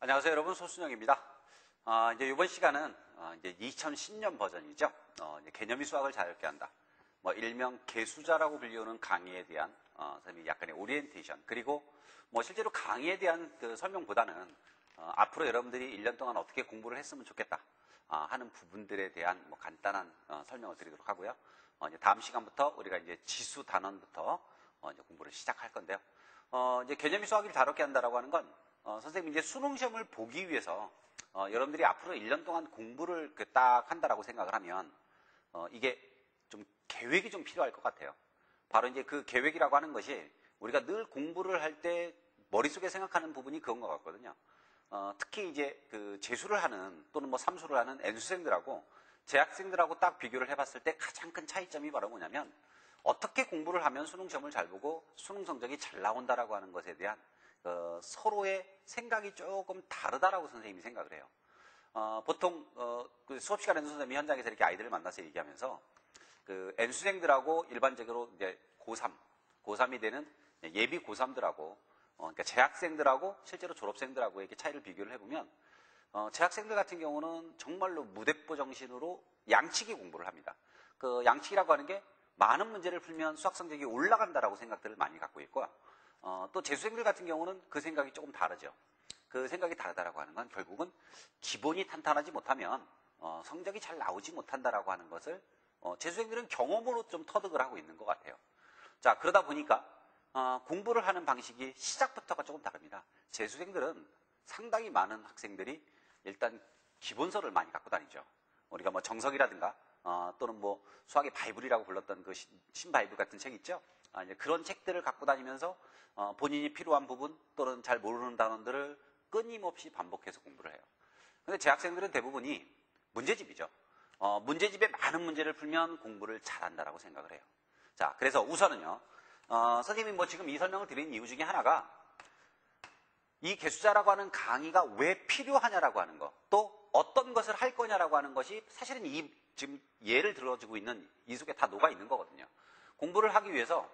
안녕하세요, 여러분. 소순영입니다. 이제 이번 시간은 이제 2010년 버전이죠. 이제 개념이 수학을 자유롭게 한다. 일명 개수자라고 불리우는 강의에 대한 선생님이 약간의 오리엔테이션, 그리고 실제로 강의에 대한 그 설명보다는 앞으로 여러분들이 1년 동안 어떻게 공부를 했으면 좋겠다 하는 부분들에 대한 간단한 설명을 드리도록 하고요. 이제 다음 시간부터 우리가 이제 지수 단원부터 이제 공부를 시작할 건데요. 이제 개념이 수학을 자유롭게 한다라고 하는 건 선생님이 이제 수능 시험을 보기 위해서 여러분들이 앞으로 1년 동안 공부를 딱 한다라고 생각을 하면 이게 좀 계획이 좀 필요할 것 같아요. 바로 이제 그 계획이라고 하는 것이 우리가 늘 공부를 할 때 머릿속에 생각하는 부분이 그건 것 같거든요. 특히 이제 그 재수를 하는 또는 삼수를 하는 N수생들하고 재학생들하고 딱 비교를 해봤을 때 가장 큰 차이점이 바로 뭐냐면 어떻게 공부를 하면 수능 시험을 잘 보고 수능 성적이 잘 나온다라고 하는 것에 대한 서로의 생각이 조금 다르다라고 선생님이 생각을 해요. 보통 그 수업 시간에도 선생님이 현장에서 이렇게 아이들을 만나서 얘기하면서 그 N수생들하고 일반적으로 이제 고3이 되는 예비 고3들하고 그러니까 재학생들하고 실제로 졸업생들하고 이렇게 차이를 비교를 해보면 재학생들 같은 경우는 정말로 무대포 정신으로 양치기 공부를 합니다. 그 양치기라고 하는 게 많은 문제를 풀면 수학 성적이 올라간다라고 생각들을 많이 갖고 있고, 또 재수생들 같은 경우는 그 생각이 조금 다르죠. 그 생각이 다르다라고 하는 건 결국은 기본이 탄탄하지 못하면 성적이 잘 나오지 못한다라고 하는 것을 재수생들은 경험으로 좀 터득을 하고 있는 것 같아요. 자, 그러다 보니까 공부를 하는 방식이 시작부터가 조금 다릅니다. 재수생들은 상당히 많은 학생들이 일단 기본서를 많이 갖고 다니죠. 우리가 정석이라든가 또는 수학의 바이블이라고 불렀던 그 신바이블 같은 책 있죠. 이제 그런 책들을 갖고 다니면서 본인이 필요한 부분 또는 잘 모르는 단원들을 끊임없이 반복해서 공부를 해요. 근데 재학생들은 대부분이 문제집이죠. 문제집에 많은 문제를 풀면 공부를 잘한다라고 생각을 해요. 자, 그래서 우선은요, 선생님이 지금 이 설명을 드린 이유 중에 하나가 이 개수자라고 하는 강의가 왜 필요하냐라고 하는 것, 또 어떤 것을 할 거냐라고 하는 것이 사실은 이 지금 예를 들어주고 있는 이 속에 다 녹아 있는 거거든요. 공부를 하기 위해서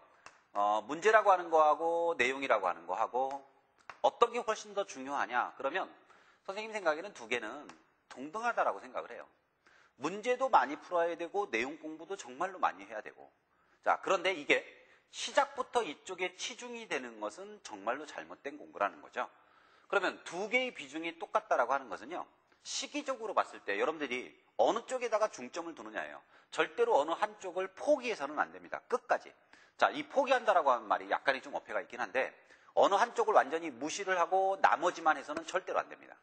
문제라고 하는 거하고 내용이라고 하는 거하고 어떤 게 훨씬 더 중요하냐? 그러면 선생님 생각에는 두 개는 동등하다라고 생각을 해요. 문제도 많이 풀어야 되고 내용 공부도 정말로 많이 해야 되고. 자, 그런데 이게 시작부터 이쪽에 치중이 되는 것은 정말로 잘못된 공부라는 거죠. 그러면 두 개의 비중이 똑같다라고 하는 것은요, 시기적으로 봤을 때 여러분들이 어느 쪽에다가 중점을 두느냐예요. 절대로 어느 한쪽을 포기해서는 안 됩니다. 끝까지. 자, 이 포기한다라고 하는 말이 약간의 좀 어폐가 있긴 한데 어느 한쪽을 완전히 무시를 하고 나머지만 해서는 절대로 안 됩니다.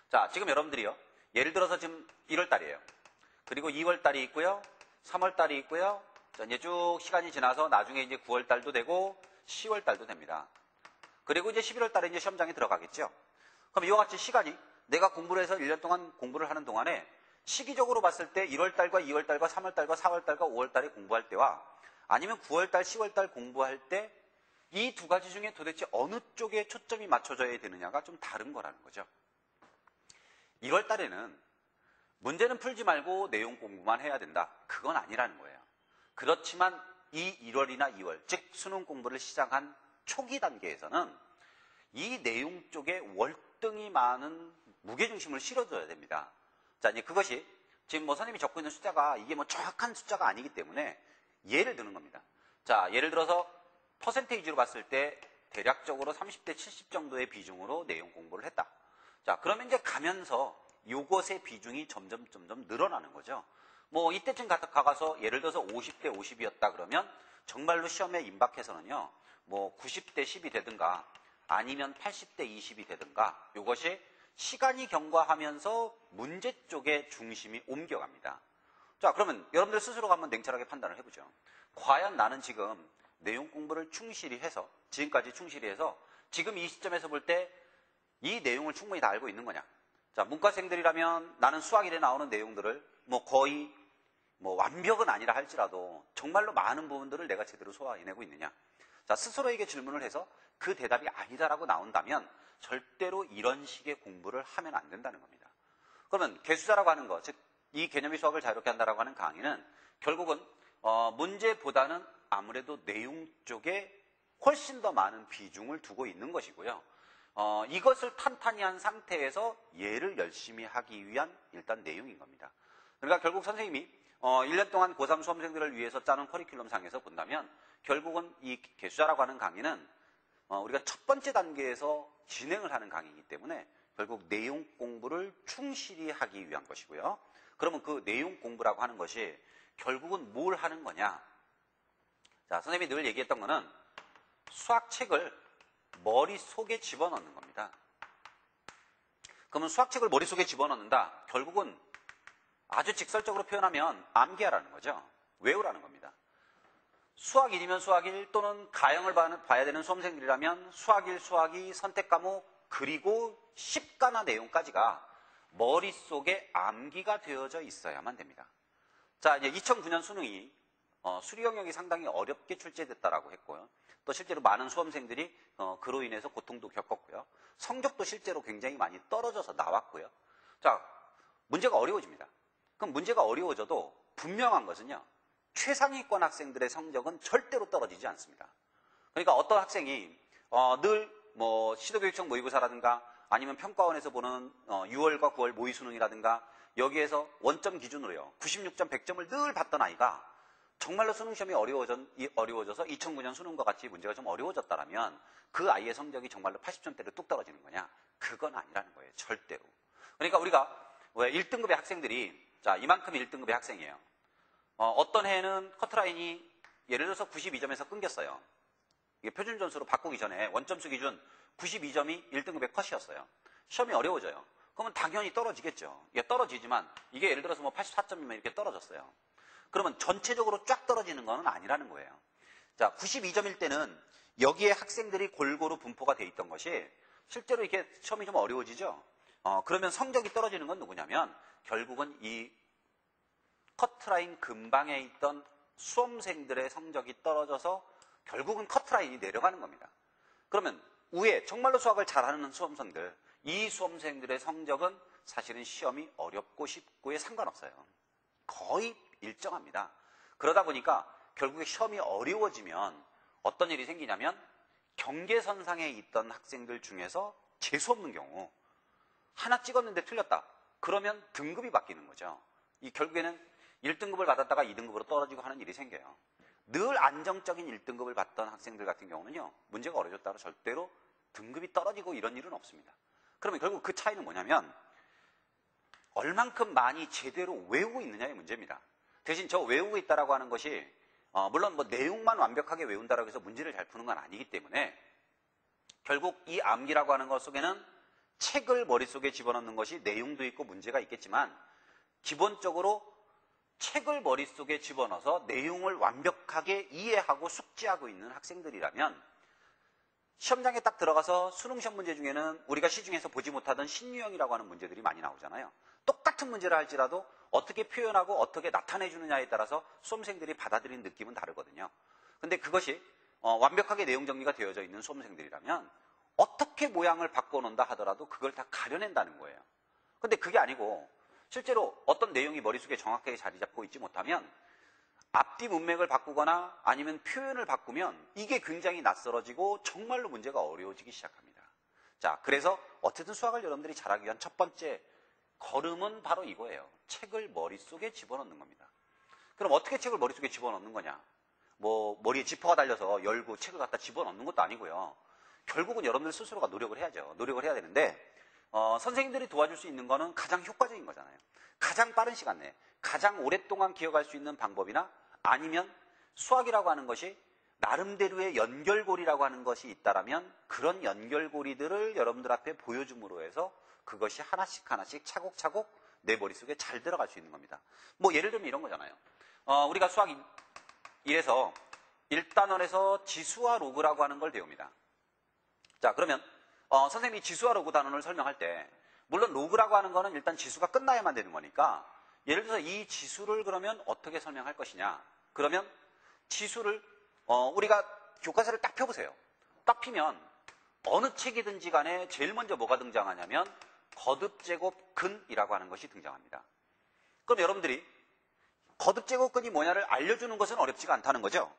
자, 지금 여러분들이요, 예를 들어서 지금 1월달이에요. 그리고 2월달이 있고요, 3월달이 있고요. 자, 이제 쭉 시간이 지나서 나중에 이제 9월달도 되고 10월달도 됩니다. 그리고 이제 11월달에 이제 시험장에 들어가겠죠. 그럼 이와 같이 시간이 내가 공부를 해서 1년 동안 공부를 하는 동안에 시기적으로 봤을 때 1월달과 2월달과 3월달과 4월달과 5월달에 공부할 때와 아니면 9월달, 10월달 공부할 때 이 두 가지 중에 도대체 어느 쪽에 초점이 맞춰져야 되느냐가 좀 다른 거라는 거죠. 1월달에는 문제는 풀지 말고 내용 공부만 해야 된다. 그건 아니라는 거예요. 그렇지만 이 1월이나 2월, 즉 수능 공부를 시작한 초기 단계에서는 이 내용 쪽에 월등히 많은 무게중심을 실어줘야 됩니다. 자, 이제 그것이 지금 선생님이 적고 있는 숫자가 이게 정확한 숫자가 아니기 때문에 예를 드는 겁니다. 자, 예를 들어서 퍼센테이지로 봤을 때 대략적으로 30대 70 정도의 비중으로 내용 공부를 했다. 자, 그러면 이제 가면서 요것의 비중이 점점 늘어나는 거죠. 이때쯤 가서 예를 들어서 50대 50이었다 그러면 정말로 시험에 임박해서는요, 90대 10이 되든가 아니면 80대 20이 되든가 요것이 시간이 경과하면서 문제 쪽에 중심이 옮겨갑니다. 자, 그러면 여러분들 스스로가 한번 냉철하게 판단을 해보죠. 과연 나는 지금 내용 공부를 충실히 해서, 지금까지 충실히 해서 지금 이 시점에서 볼 때 이 내용을 충분히 다 알고 있는 거냐? 자, 문과생들이라면 나는 수학일에 나오는 내용들을 거의 완벽은 아니라 할지라도 정말로 많은 부분들을 내가 제대로 소화해내고 있느냐? 자, 스스로에게 질문을 해서 그 대답이 아니다라고 나온다면 절대로 이런 식의 공부를 하면 안 된다는 겁니다. 그러면 개수자라고 하는 것, 즉 이 개념이 수학을 자유롭게 한다라고 하는 강의는 결국은 문제보다는 아무래도 내용 쪽에 훨씬 더 많은 비중을 두고 있는 것이고요. 이것을 탄탄히 한 상태에서 얘를 열심히 하기 위한 일단 내용인 겁니다. 그러니까 결국 선생님이 1년 동안 고3 수험생들을 위해서 짜는 커리큘럼상에서 본다면 결국은 이 개수자라고 하는 강의는 우리가 첫 번째 단계에서 진행을 하는 강의이기 때문에 결국 내용 공부를 충실히 하기 위한 것이고요. 그러면 그 내용 공부라고 하는 것이 결국은 뭘 하는 거냐? 자, 선생님이 늘 얘기했던 거는 수학책을 머릿속에 집어넣는 겁니다. 그러면 수학책을 머릿속에 집어넣는다. 결국은 아주 직설적으로 표현하면 암기하라는 거죠. 외우라는 겁니다. 수학 1이면 수학 1 또는 가형을 봐야 되는 수험생들이라면 수학 1, 수학 2 선택 과목 그리고 십가나 내용까지가 머릿속에 암기가 되어져 있어야만 됩니다. 자, 이제 2009년 수능이 수리 영역이 상당히 어렵게 출제됐다라고 했고요. 또 실제로 많은 수험생들이 그로 인해서 고통도 겪었고요. 성적도 실제로 굉장히 많이 떨어져서 나왔고요. 자, 문제가 어려워집니다. 그럼 문제가 어려워져도 분명한 것은요. 최상위권 학생들의 성적은 절대로 떨어지지 않습니다. 그러니까 어떤 학생이 늘 시도교육청 모의고사라든가 아니면 평가원에서 보는 6월과 9월 모의수능이라든가 여기에서 원점 기준으로요. 96점, 100점을 늘 받던 아이가 정말로 수능시험이 어려워져서 2009년 수능과 같이 문제가 좀 어려워졌다면 그 아이의 성적이 정말로 80점대로 뚝 떨어지는 거냐? 그건 아니라는 거예요. 절대로. 그러니까 우리가 왜 1등급의 학생들이 자 이만큼 1등급의 학생이에요. 어떤 해에는 커트라인이 예를 들어서 92점에서 끊겼어요. 이게 표준 점수로 바꾸기 전에 원점수 기준 92점이 1등급의 컷이었어요. 시험이 어려워져요. 그러면 당연히 떨어지겠죠. 이게 떨어지지만 이게 예를 들어서 84점이면 이렇게 떨어졌어요. 그러면 전체적으로 쫙 떨어지는 건 아니라는 거예요. 자, 92점일 때는 여기에 학생들이 골고루 분포가 돼 있던 것이 실제로 이렇게 시험이 좀 어려워지죠. 그러면 성적이 떨어지는 건 누구냐면 결국은 이 커트라인 근방에 있던 수험생들의 성적이 떨어져서 결국은 커트라인이 내려가는 겁니다. 그러면 위에 정말로 수학을 잘하는 수험생들, 이 수험생들의 성적은 사실은 시험이 어렵고 쉽고에 상관없어요. 거의 일정합니다. 그러다 보니까 결국에 시험이 어려워지면 어떤 일이 생기냐면 경계선상에 있던 학생들 중에서 재수없는 경우 하나 찍었는데 틀렸다. 그러면 등급이 바뀌는 거죠. 이 결국에는 1등급을 받았다가 2등급으로 떨어지고 하는 일이 생겨요. 늘 안정적인 1등급을 받던 학생들 같은 경우는요. 문제가 어려졌다고 절대로 등급이 떨어지고 이런 일은 없습니다. 그러면 결국 그 차이는 뭐냐면 얼만큼 많이 제대로 외우고 있느냐의 문제입니다. 대신 저 외우고 있다라고 하는 것이 물론 내용만 완벽하게 외운다라고 해서 문제를 잘 푸는 건 아니기 때문에 결국 이 암기라고 하는 것 속에는 책을 머릿속에 집어넣는 것이 내용도 있고 문제가 있겠지만 기본적으로 책을 머릿속에 집어넣어서 내용을 완벽하게 이해하고 숙지하고 있는 학생들이라면 시험장에 딱 들어가서 수능시험 문제 중에는 우리가 시중에서 보지 못하던 신유형이라고 하는 문제들이 많이 나오잖아요. 똑같은 문제를 할지라도 어떻게 표현하고 어떻게 나타내 주느냐에 따라서 수험생들이 받아들이는 느낌은 다르거든요. 근데 그것이 완벽하게 내용 정리가 되어져 있는 수험생들이라면 어떻게 모양을 바꿔놓는다 하더라도 그걸 다 가려낸다는 거예요. 근데 그게 아니고 실제로 어떤 내용이 머릿속에 정확하게 자리 잡고 있지 못하면 앞뒤 문맥을 바꾸거나 아니면 표현을 바꾸면 이게 굉장히 낯설어지고 정말로 문제가 어려워지기 시작합니다. 자, 그래서 어쨌든 수학을 여러분들이 잘하기 위한 첫 번째 걸음은 바로 이거예요. 책을 머릿속에 집어넣는 겁니다. 그럼 어떻게 책을 머릿속에 집어넣는 거냐? 머리에 지퍼가 달려서 열고 책을 갖다 집어넣는 것도 아니고요. 결국은 여러분들 스스로가 노력을 해야죠. 노력을 해야 되는데 선생님들이 도와줄 수 있는 거는 가장 효과적인 거잖아요. 가장 빠른 시간 내에 가장 오랫동안 기억할 수 있는 방법이나 아니면 수학이라고 하는 것이 나름대로의 연결고리라고 하는 것이 있다라면 그런 연결고리들을 여러분들 앞에 보여줌으로 해서 그것이 하나씩 하나씩 차곡차곡 내 머릿속에 잘 들어갈 수 있는 겁니다. 예를 들면 이런 거잖아요. 우리가 수학 1에서 1단원에서 지수와 로그라고 하는 걸 배웁니다. 자, 그러면 선생님이 지수와 로그 단원을 설명할 때 물론 로그라고 하는 거는 일단 지수가 끝나야만 되는 거니까 예를 들어서 이 지수를 그러면 어떻게 설명할 것이냐. 그러면 지수를 우리가 교과서를 딱 펴보세요. 딱 피면 어느 책이든지 간에 제일 먼저 뭐가 등장하냐면 거듭제곱 근이라고 하는 것이 등장합니다. 그럼 여러분들이 거듭제곱 근이 뭐냐를 알려주는 것은 어렵지가 않다는 거죠.